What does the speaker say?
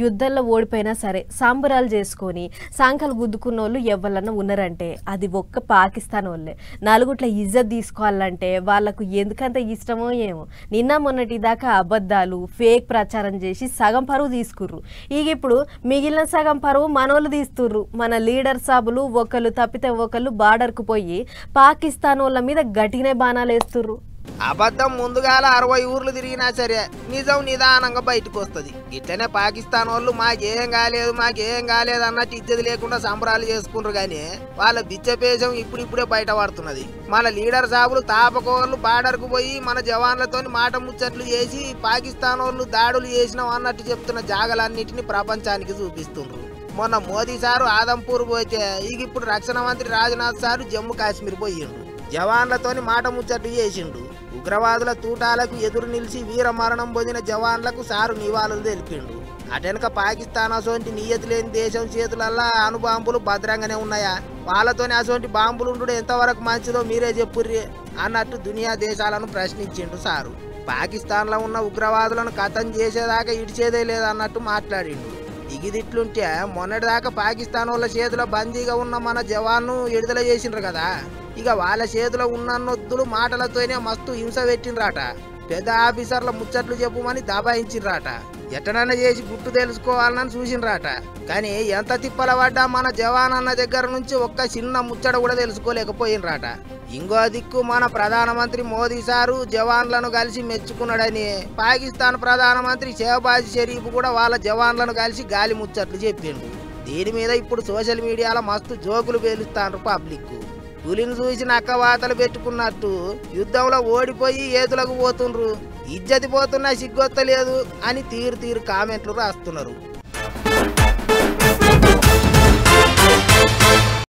యుద్ధంలో ఓడిపోయినా సరే సంబరాలు చేసుకొని సంకలు గుద్దుకున్నోళ్ళు ఎవరన్నా ఉన్నారంటే అది ఒక్క పాకిస్తాన్ వాళ్ళే. నలుగుట్ల ఇజ్జత్ తీసుకోవాలంటే వాళ్ళకు ఎందుకంత ఇష్టమో ఏమో. నిన్న మొన్నటి దాకా అబద్ధాలు ఫేక్ ప్రచారం చేసి సగం పరువు తీసుకుర్రు. ఇప్పుడు మిగిలిన సగం పరువు మనోళ్ళు తీస్తుర్రు. మన లీడర్ సాబులు ఒకళ్ళు తప్పితే ఒకళ్ళు బార్డర్కు పోయి పాకిస్తాన్ వాళ్ళ మీద గట్టినే బాణాలు వేస్తుర్రు. అబద్ధం ముందుగాల 60 ఊర్లు తిరిగినా సరే నిజం నిదానంగా బయటకు వస్తుంది. ఇట్లనే పాకిస్తాన్ వాళ్ళు మాకేం కాలేదు అన్నట్టు ఇజ్జతి లేకుండా సంబరాలు చేసుకుంటారు. కానీ వాళ్ళ బిచ్చపేశం ఇప్పుడిప్పుడే బయట పడుతున్నది. మన లీడర్ సాబులు తాపకోళ్ళు బార్డర్కు పోయి మన జవాన్లతో మాట ముచ్చట్లు చేసి పాకిస్తాన్ వాళ్ళు దాడులు చేసినాం అన్నట్టు చెప్తున్న జాగలన్నిటిని ప్రపంచానికి చూపిస్తుండ్రు. మొన్న మోదీ సారు ఆదంపూర్ పోతే ఇప్పుడు రక్షణ మంత్రి రాజ్నాథ్ సారు జమ్మూ కాశ్మీర్ పోయిండు. జవాన్లతోని మాట ముచ్చట్లు చేసిండు. ఉగ్రవాదుల తూటాలకు ఎదురు నిలిచి వీర మరణం పొందిన జవాన్లకు సారు నివాళులు తెలిపిండు. అటెనక పాకిస్తాన్ అసోంటి నియతి లేని దేశం చేతులల్లా అణుబాంబులు భద్రంగానే ఉన్నాయా? వాళ్ళతోని అసోంటి బాంబులు ఉండు ఎంతవరకు మంచిదో మీరే చెప్పుర్రి అన్నట్టు దునియా దేశాలను ప్రశ్నించిండు సారు. పాకిస్తాన్లో ఉన్న ఉగ్రవాదులను కథం చేసేదాకా ఇడిచేదే లేదన్నట్టు మాట్లాడిండు. ఇగిదిట్లుంటే మొన్నటిదాకా పాకిస్తాన్ వాళ్ళ చేతిలో బందీగా ఉన్న మన జవాన్ను విడుదల చేసిండ్రు కదా. వాళ్ళ చేతిలో ఉన్నొద్దులు మాటలతోనే మస్తు హింస పెట్టినరాట. పెద్ద ఆఫీసర్ల ముచ్చట్లు చెప్పుమని దబాయించినరాట. ఎట్టనన్నా చేసి గుట్టు తెలుసుకోవాలని చూసినరాట. కానీ ఎంత తిప్పల పడ్డా మన జవాన్ అన్న దగ్గర నుంచి ఒక్క చిన్న ముచ్చట కూడా తెలుసుకోలేకపోయినరాట. ఇంకో దిక్కు మన ప్రధానమంత్రి మోదీ సారు జవాన్లను కలిసి మెచ్చుకున్నాడని పాకిస్తాన్ ప్రధానమంత్రి షెహబాజ్ షరీఫ్ కూడా వాళ్ళ జవాన్లను కలిసి గాలి ముచ్చట్లు చెప్పిండు. దీని మీద ఇప్పుడు సోషల్ మీడియాలో మస్తు జోకులు పేలుస్తాండ్రు పబ్లిక్. పులిని చూసి నక్క వాతలు పెట్టుకున్నట్టు యుద్ధంలో ఓడిపోయి ఏతులకు పోతుండ్రు. ఇజ్జతి పోతున్నా సిగ్గొత్తలేదు అని తీరు కామెంట్లు రాస్తున్నారు.